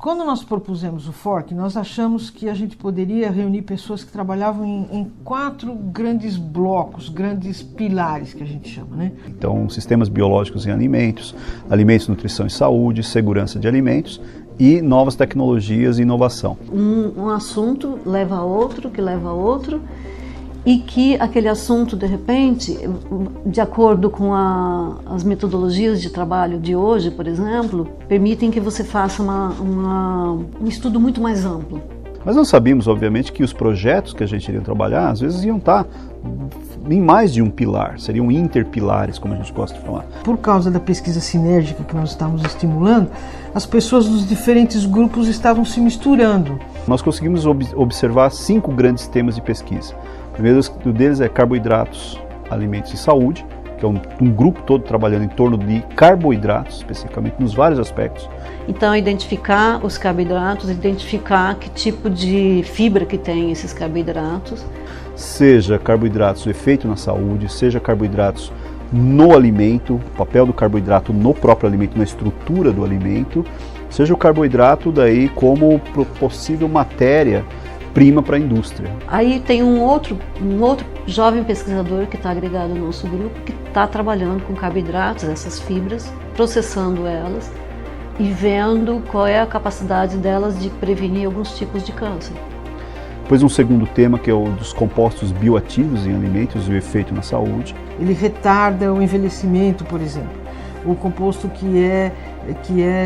Quando nós propusemos o Fork, nós achamos que a gente poderia reunir pessoas que trabalhavam em 4 grandes blocos, grandes pilares que a gente chama, né? Então, sistemas biológicos em alimentos, alimentos, nutrição e saúde, segurança de alimentos e novas tecnologias e inovação. Um assunto leva a outro, que leva a outro, e que aquele assunto, de repente, de acordo com as metodologias de trabalho de hoje, por exemplo, permitem que você faça um estudo muito mais amplo. Mas nós sabíamos, obviamente, que os projetos que a gente iria trabalhar, às vezes iam estar em mais de um pilar, seriam interpilares, como a gente gosta de falar. Por causa da pesquisa sinérgica que nós estávamos estimulando, as pessoas dos diferentes grupos estavam se misturando. Nós conseguimos observar 5 grandes temas de pesquisa. O primeiro deles é carboidratos, alimentos e saúde, que é um grupo todo trabalhando em torno de carboidratos, especificamente nos vários aspectos. Então, identificar os carboidratos, identificar que tipo de fibra que tem esses carboidratos. Seja carboidratos, o efeito na saúde, seja carboidratos no alimento, o papel do carboidrato no próprio alimento, na estrutura do alimento, seja o carboidrato daí como possível matéria-prima para a indústria. Aí tem um outro jovem pesquisador que está agregado ao nosso grupo, que está trabalhando com carboidratos, essas fibras, processando elas e vendo qual é a capacidade delas de prevenir alguns tipos de câncer. Depois um segundo tema, que é o dos compostos bioativos em alimentos e o efeito na saúde. Ele retarda o envelhecimento, por exemplo. O composto que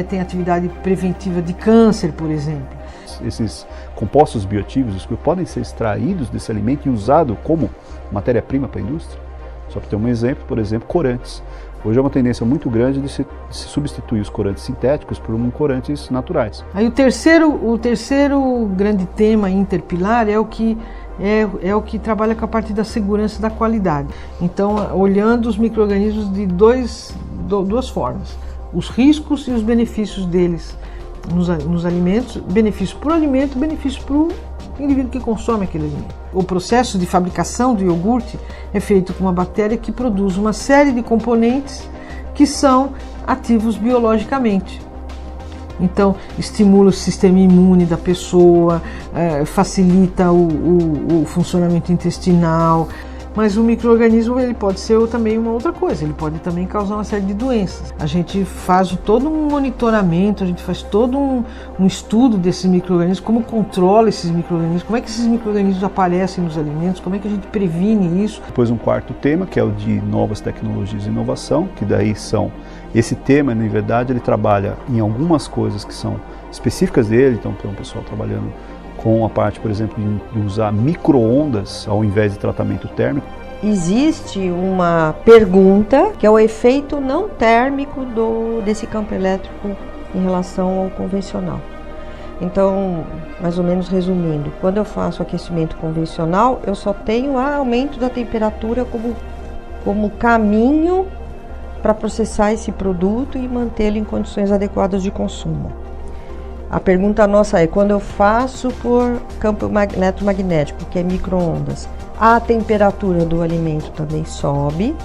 tem atividade preventiva de câncer, por exemplo. Esses compostos bioativos podem ser extraídos desse alimento e usados como matéria-prima para a indústria. Só para ter um exemplo, por exemplo, corantes. Hoje é uma tendência muito grande de se substituir os corantes sintéticos por corantes naturais. Aí o terceiro grande tema interpilar é o que trabalha com a parte da segurança da qualidade. Então, olhando os micro-organismos de duas formas: os riscos e os benefícios deles nos alimentos, benefício para o alimento, benefício para o indivíduo que consome aquele alimento. O processo de fabricação do iogurte é feito com uma bactéria que produz uma série de componentes que são ativos biologicamente. Então, estimula o sistema imune da pessoa, facilita o funcionamento intestinal. Mas o micro-organismo ele pode ser também uma outra coisa, ele pode também causar uma série de doenças. A gente faz todo um monitoramento, a gente faz todo um estudo desses micro-organismos, como controla esses micro-organismos, como é que esses micro-organismos aparecem nos alimentos, como é que a gente previne isso. Depois um quarto tema, que é o de novas tecnologias e inovação, que daí esse tema, na verdade, ele trabalha em algumas coisas que são específicas dele, então tem um pessoal trabalhando com a parte, por exemplo, de usar micro-ondas ao invés de tratamento térmico. Existe uma pergunta que é o efeito não térmico desse campo elétrico em relação ao convencional. Então, mais ou menos resumindo, quando eu faço aquecimento convencional, eu só tenho aumento da temperatura como caminho para processar esse produto e mantê-lo em condições adequadas de consumo. A pergunta nossa é, quando eu faço por campo eletromagnético, que é micro-ondas, a temperatura do alimento também sobe,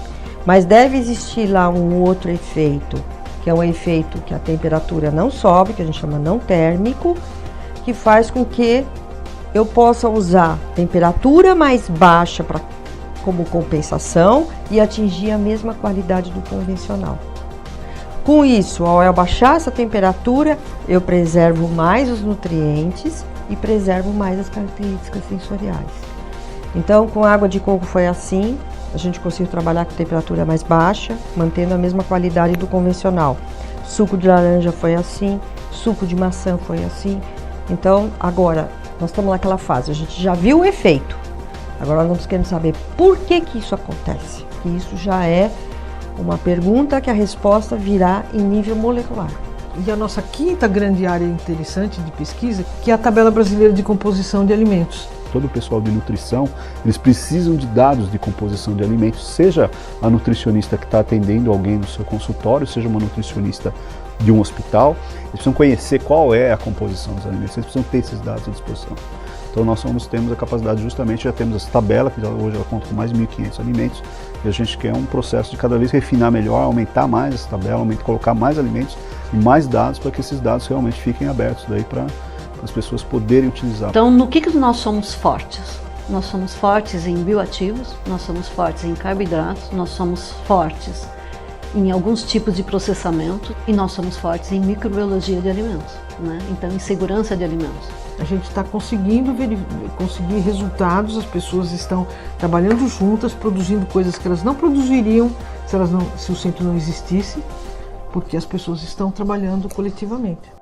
mas deve existir lá um outro efeito, que é um efeito que a temperatura não sobe, que a gente chama não térmico, que faz com que eu possa usar temperatura mais baixa como compensação e atingir a mesma qualidade do convencional. Com isso, ao eu baixar essa temperatura, eu preservo mais os nutrientes e preservo mais as características sensoriais. Então, com água de coco foi assim, a gente conseguiu trabalhar com temperatura mais baixa, mantendo a mesma qualidade do convencional. Suco de laranja foi assim, suco de maçã foi assim. Então, agora, nós estamos naquela fase, a gente já viu o efeito. Agora nós queremos saber por que isso acontece. E isso já é uma pergunta que a resposta virá em nível molecular. E a nossa quinta grande área interessante de pesquisa, que é a Tabela Brasileira de Composição de Alimentos. Todo o pessoal de nutrição, eles precisam de dados de composição de alimentos, seja a nutricionista que está atendendo alguém no seu consultório, seja uma nutricionista de um hospital, eles precisam conhecer qual é a composição dos alimentos, eles precisam ter esses dados à disposição. Então nós temos a capacidade, justamente, já temos essa tabela, que hoje ela conta com mais de 1.500 alimentos, e a gente quer um processo de cada vez refinar melhor, aumentar mais essa tabela, colocar mais alimentos e mais dados, para que esses dados realmente fiquem abertos daí para as pessoas poderem utilizar. Então, no que nós somos fortes? Nós somos fortes em bioativos, nós somos fortes em carboidratos, nós somos fortes em alguns tipos de processamento e nós somos fortes em microbiologia de alimentos, né? Então, em segurança de alimentos. A gente está conseguindo conseguir resultados, as pessoas estão trabalhando juntas, produzindo coisas que elas não produziriam se o centro não existisse, porque as pessoas estão trabalhando coletivamente.